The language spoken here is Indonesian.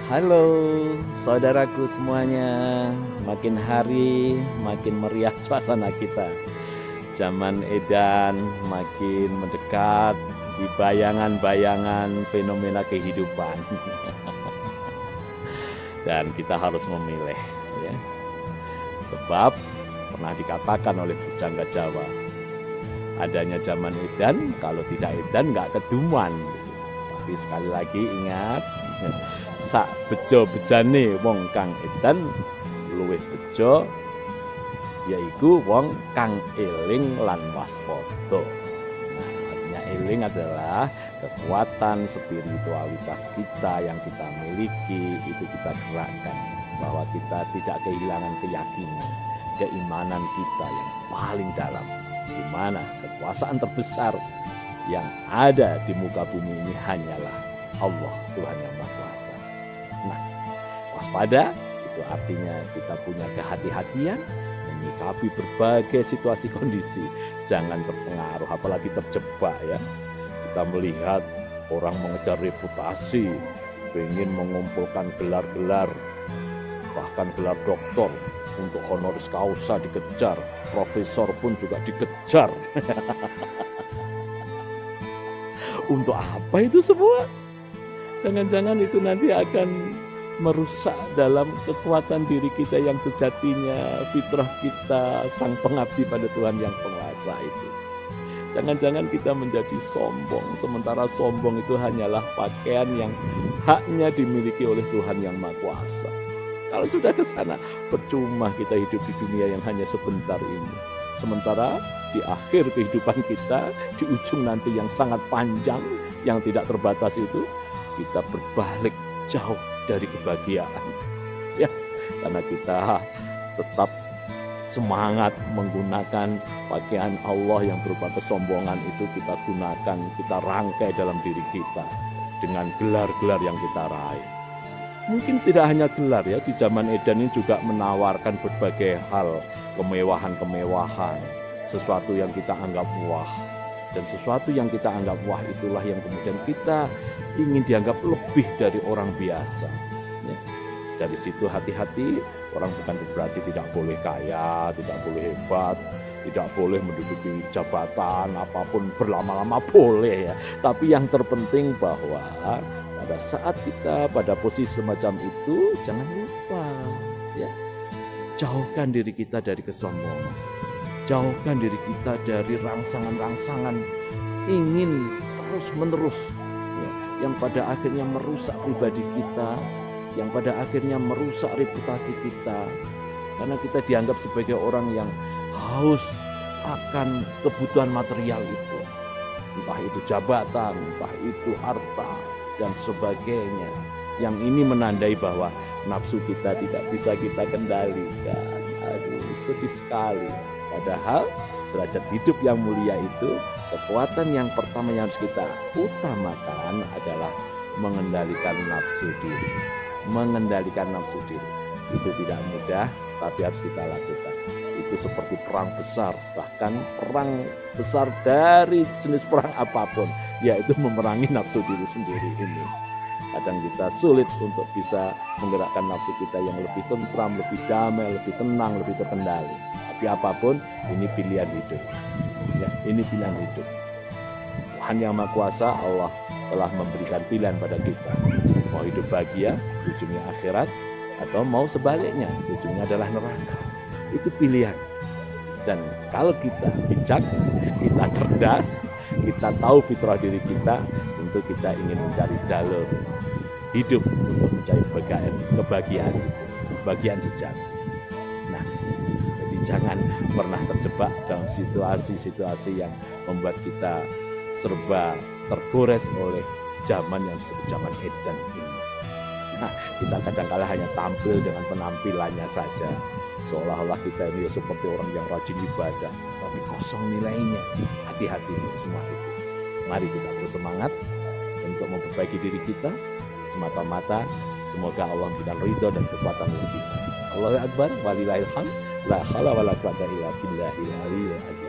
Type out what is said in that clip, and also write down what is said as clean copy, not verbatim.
Halo saudaraku semuanya, makin hari makin meriah suasana kita. Zaman edan makin mendekat di bayangan-bayangan fenomena kehidupan. Dan kita harus memilih ya. Sebab pernah dikatakan oleh pujangga Jawa, adanya zaman edan, kalau tidak edan nggak keduman. Tapi sekali lagi ingat, sak bejo bejane wong kang edan luwih bejo yaiku wong kang eling lan waspada. Nah, artinya eling adalah kekuatan spiritualitas kita yang kita miliki, itu kita gerakkan bahwa kita tidak kehilangan keyakinan, keimanan kita yang paling dalam, di mana kekuasaan terbesar yang ada di muka bumi ini hanyalah Allah, Tuhan yang Maha Kuasa. Nah, waspada itu artinya kita punya kehati-hatian menyikapi berbagai situasi kondisi. Jangan terpengaruh, apalagi terjebak ya. Kita melihat orang mengejar reputasi, ingin mengumpulkan gelar-gelar, bahkan gelar doktor, untuk honoris causa dikejar, profesor pun juga dikejar. Untuk apa itu semua? Jangan-jangan itu nanti akan merusak dalam kekuatan diri kita yang sejatinya, fitrah kita, sang pengabdi pada Tuhan yang penguasa itu. Jangan-jangan kita menjadi sombong, sementara sombong itu hanyalah pakaian yang haknya dimiliki oleh Tuhan yang Maha Kuasa. Kalau sudah ke sana, percuma kita hidup di dunia yang hanya sebentar ini. Sementara di akhir kehidupan kita, di ujung nanti yang sangat panjang, yang tidak terbatas itu, kita berbalik jauh dari kebahagiaan. Ya, karena kita tetap semangat menggunakan pakaian Allah yang berupa kesombongan itu kita gunakan, kita rangkai dalam diri kita dengan gelar-gelar yang kita raih. Mungkin tidak hanya gelar ya, di zaman edan ini juga menawarkan berbagai hal, kemewahan-kemewahan, sesuatu yang kita anggap wah. Dan sesuatu yang kita anggap wah itulah yang kemudian kita ingin dianggap lebih dari orang biasa. Ya. Dari situ hati-hati, orang bukan berarti tidak boleh kaya, tidak boleh hebat, tidak boleh menduduki jabatan, apapun berlama-lama boleh ya. Tapi yang terpenting bahwa pada saat kita pada posisi semacam itu, jangan lupa ya, jauhkan diri kita dari kesombongan. Jauhkan diri kita dari rangsangan-rangsangan ingin terus-menerus ya, yang pada akhirnya merusak pribadi kita, yang pada akhirnya merusak reputasi kita, karena kita dianggap sebagai orang yang haus akan kebutuhan material itu, entah itu jabatan, entah itu harta dan sebagainya, yang ini menandai bahwa nafsu kita tidak bisa kita kendalikan. Aduh, sedih sekali. Padahal derajat hidup yang mulia itu, kekuatan yang pertama yang harus kita utamakan adalah mengendalikan nafsu diri. Mengendalikan nafsu diri. Itu tidak mudah, tapi harus kita lakukan. Itu seperti perang besar, bahkan perang besar dari jenis perang apapun, yaitu memerangi nafsu diri sendiri ini. Kadang kita sulit untuk bisa menggerakkan nafsu kita yang lebih tentram, lebih damai, lebih tenang, lebih terkendali. Tapi apapun, ini pilihan hidup. Ya, ini pilihan hidup. Tuhan yang Maha Kuasa, Allah telah memberikan pilihan pada kita. Mau hidup bahagia, ujungnya akhirat, atau mau sebaliknya, ujungnya adalah neraka. Itu pilihan. Dan kalau kita bijak, kita cerdas, kita tahu fitrah diri kita, tentu kita ingin mencari jalur hidup untuk mencari kebahagiaan itu, kebahagiaan sejati. Nah, jadi jangan pernah terjebak dalam situasi-situasi yang membuat kita serba tergores oleh zaman yang disebut zaman edan ini. Nah, kita kadang-kala hanya tampil dengan penampilannya saja, seolah-olah kita ini seperti orang yang rajin ibadah, tapi kosong nilainya. Hati-hati semua itu. Mari kita bersemangat untuk memperbaiki diri kita, semata-mata semoga Allah memberikan ridho dan kekuatan bagi kita. Allahu Akbar, walillahil hamd, la haula wala quwwata illa billahil aliyyil azim.